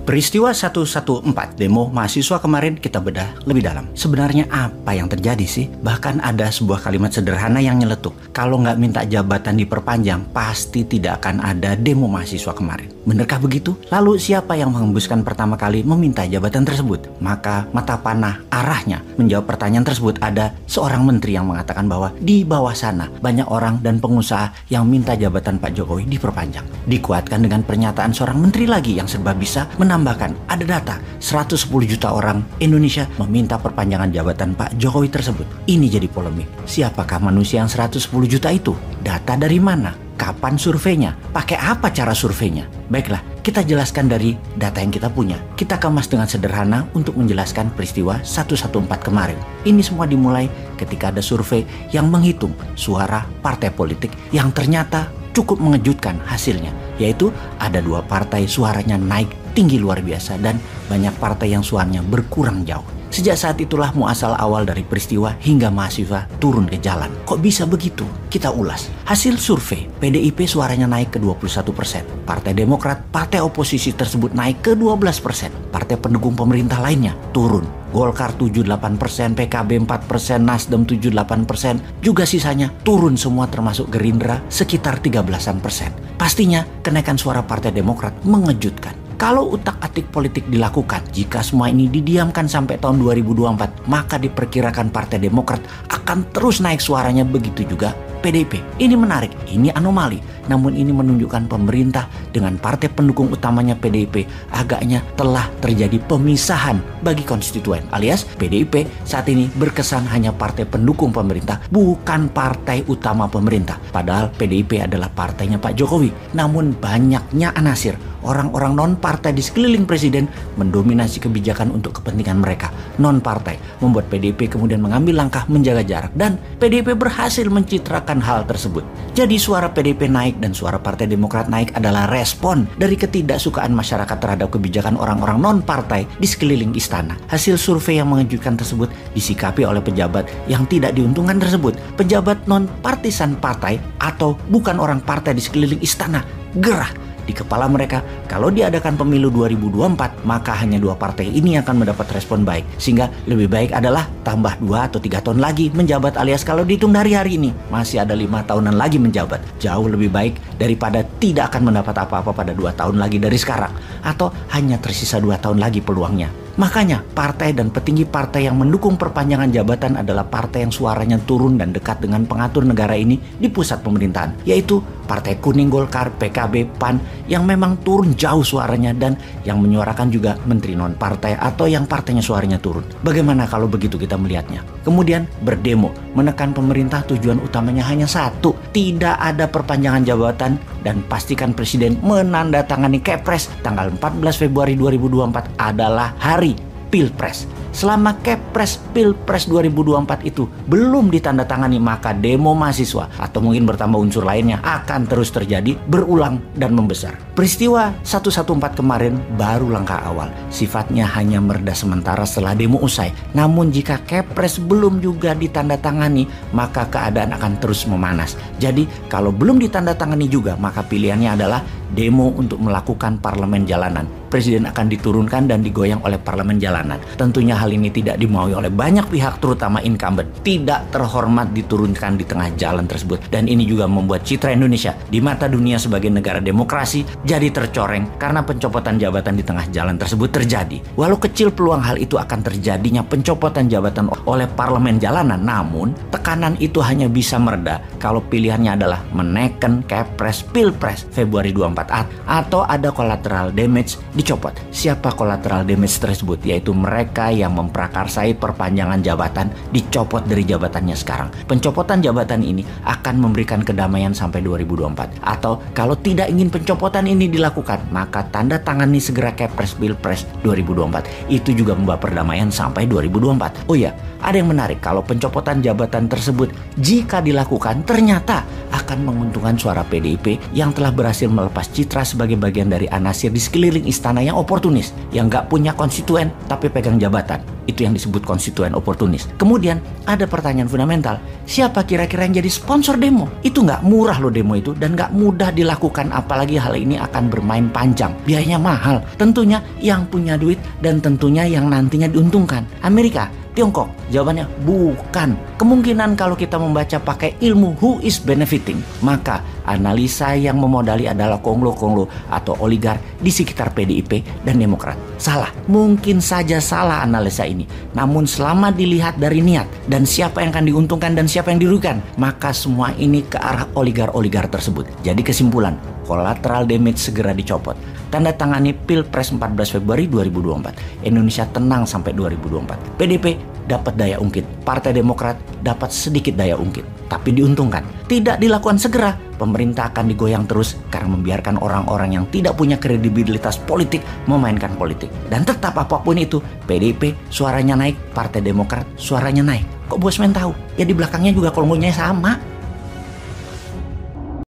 Peristiwa 114 demo mahasiswa kemarin kita bedah lebih dalam. Sebenarnya apa yang terjadi sih? Bahkan ada sebuah kalimat sederhana yang nyeletuk. Kalau nggak minta jabatan diperpanjang, pasti tidak akan ada demo mahasiswa kemarin. Benarkah begitu? Lalu siapa yang menghembuskan pertama kali meminta jabatan tersebut? Maka mata panah arahnya menjawab pertanyaan tersebut ada seorang menteri yang mengatakan bahwa di bawah sana banyak orang dan pengusaha yang minta jabatan Pak Jokowi diperpanjang. Dikuatkan dengan pernyataan seorang menteri lagi yang serba bisa menambahkan ada data 110 juta orang Indonesia meminta perpanjangan jabatan Pak Jokowi tersebut. Ini jadi polemik. Siapakah manusia yang 110 juta itu? Data dari mana? Kapan surveinya? Pakai apa cara surveinya? Baiklah, kita jelaskan dari data yang kita punya. Kita kemas dengan sederhana untuk menjelaskan peristiwa 114 kemarin. Ini semua dimulai ketika ada survei yang menghitung suara partai politik yang ternyata cukup mengejutkan hasilnya. Yaitu ada 2 partai suaranya naik tinggi luar biasa dan banyak partai yang suaranya berkurang jauh. Sejak saat itulah muasal awal dari peristiwa hingga mahasiswa turun ke jalan. Kok bisa begitu? Kita ulas. Hasil survei, PDIP suaranya naik ke 21%. Partai Demokrat, partai oposisi tersebut naik ke 12%. Partai pendukung pemerintah lainnya turun. Golkar 78%, PKB 4%, Nasdem 78%, juga sisanya turun semua termasuk Gerindra sekitar 13%. Pastinya kenaikan suara Partai Demokrat mengejutkan. Kalau utak-atik politik dilakukan, jika semua ini didiamkan sampai tahun 2024, maka diperkirakan Partai Demokrat akan terus naik suaranya, begitu juga PDIP. Ini menarik, ini anomali. Namun ini menunjukkan pemerintah dengan partai pendukung utamanya PDIP agaknya telah terjadi pemisahan bagi konstituen. Alias PDIP saat ini berkesan hanya partai pendukung pemerintah, bukan partai utama pemerintah. Padahal PDIP adalah partainya Pak Jokowi. Namun banyaknya anasir, orang-orang non-partai di sekeliling presiden mendominasi kebijakan untuk kepentingan mereka. Non-partai membuat PDIP kemudian mengambil langkah menjaga jarak. Dan PDIP berhasil mencitrakan hal tersebut. Jadi suara PDIP naik dan suara Partai Demokrat naik adalah respon dari ketidaksukaan masyarakat terhadap kebijakan orang-orang non-partai di sekeliling istana. Hasil survei yang mengejutkan tersebut disikapi oleh pejabat yang tidak diuntungkan tersebut. Pejabat non-partisan partai atau bukan orang partai di sekeliling istana gerah di kepala mereka, kalau diadakan pemilu 2024, maka hanya 2 partai ini akan mendapat respon baik. Sehingga lebih baik adalah tambah 2 atau 3 tahun lagi menjabat, alias kalau dihitung dari hari ini, masih ada 5 tahunan lagi menjabat. Jauh lebih baik daripada tidak akan mendapat apa-apa pada 2 tahun lagi dari sekarang. Atau hanya tersisa 2 tahun lagi peluangnya. Makanya partai dan petinggi partai yang mendukung perpanjangan jabatan adalah partai yang suaranya turun dan dekat dengan pengatur negara ini di pusat pemerintahan, yaitu Partai Kuning, Golkar, PKB, PAN yang memang turun jauh suaranya dan yang menyuarakan juga menteri non-partai atau yang partainya suaranya turun. Bagaimana kalau begitu kita melihatnya? Kemudian berdemo, menekan pemerintah tujuan utamanya hanya satu, tidak ada perpanjangan jabatan dan pastikan presiden menandatangani Kepres tanggal 14 Februari 2024 adalah hari Pilpres. Selama Kepres Pilpres 2024 itu belum ditandatangani, maka demo mahasiswa atau mungkin bertambah unsur lainnya akan terus terjadi, berulang dan membesar. Peristiwa 114 kemarin baru langkah awal. Sifatnya hanya mereda sementara setelah demo usai. Namun jika Kepres belum juga ditandatangani, maka keadaan akan terus memanas. Jadi kalau belum ditandatangani juga, maka pilihannya adalah demo untuk melakukan parlemen jalanan. Presiden akan diturunkan dan digoyang oleh parlemen jalanan. Tentunya hal ini tidak dimaui oleh banyak pihak, terutama incumbent. Tidak terhormat diturunkan di tengah jalan tersebut. Dan ini juga membuat citra Indonesia di mata dunia sebagai negara demokrasi jadi tercoreng karena pencopotan jabatan di tengah jalan tersebut terjadi. Walau kecil peluang hal itu akan terjadinya pencopotan jabatan oleh parlemen jalanan, namun tekanan itu hanya bisa mereda kalau pilihannya adalah menekan Kepres Pilpres Februari 24 atau ada collateral damage dicopot. Siapa collateral damage tersebut? Yaitu mereka yang memprakarsai perpanjangan jabatan dicopot dari jabatannya sekarang. Pencopotan jabatan ini akan memberikan kedamaian sampai 2024. Atau kalau tidak ingin pencopotan ini dilakukan, maka tanda tangani segera Kepres Pilpres 2024. Itu juga membawa perdamaian sampai 2024. Oh ya, ada yang menarik, kalau pencopotan jabatan tersebut jika dilakukan ternyata akan menguntungkan suara PDIP yang telah berhasil melepas citra sebagai bagian dari anasir di sekeliling istana yang oportunis, yang nggak punya konstituen tapi pegang jabatan. Itu yang disebut konstituen oportunis. Kemudian ada pertanyaan fundamental, siapa kira-kira yang jadi sponsor demo? Itu nggak murah loh demo itu, dan nggak mudah dilakukan, apalagi hal ini akan bermain panjang. Biayanya mahal, tentunya yang punya duit dan tentunya yang nantinya diuntungkan. Amerika, Tiongkok? Jawabannya bukan. Kemungkinan kalau kita membaca pakai ilmu who is benefiting, maka analisa yang memodali adalah konglo-konglo atau oligar di sekitar PDIP dan Demokrat. Salah, mungkin saja salah analisa ini. Namun selama dilihat dari niat dan siapa yang akan diuntungkan dan siapa yang dirugikan, maka semua ini ke arah oligar-oligar tersebut. Jadi kesimpulan, collateral damage segera dicopot. Tanda tangani Pilpres 14 Februari 2024. Indonesia tenang sampai 2024. PDIP dapat daya ungkit, Partai Demokrat dapat sedikit daya ungkit, tapi diuntungkan. Tidak dilakukan segera, pemerintah akan digoyang terus karena membiarkan orang-orang yang tidak punya kredibilitas politik memainkan politik. Dan tetap apapun itu, PDIP suaranya naik, Partai Demokrat suaranya naik. Kok Bosman tahu? Ya di belakangnya juga kolombonya sama.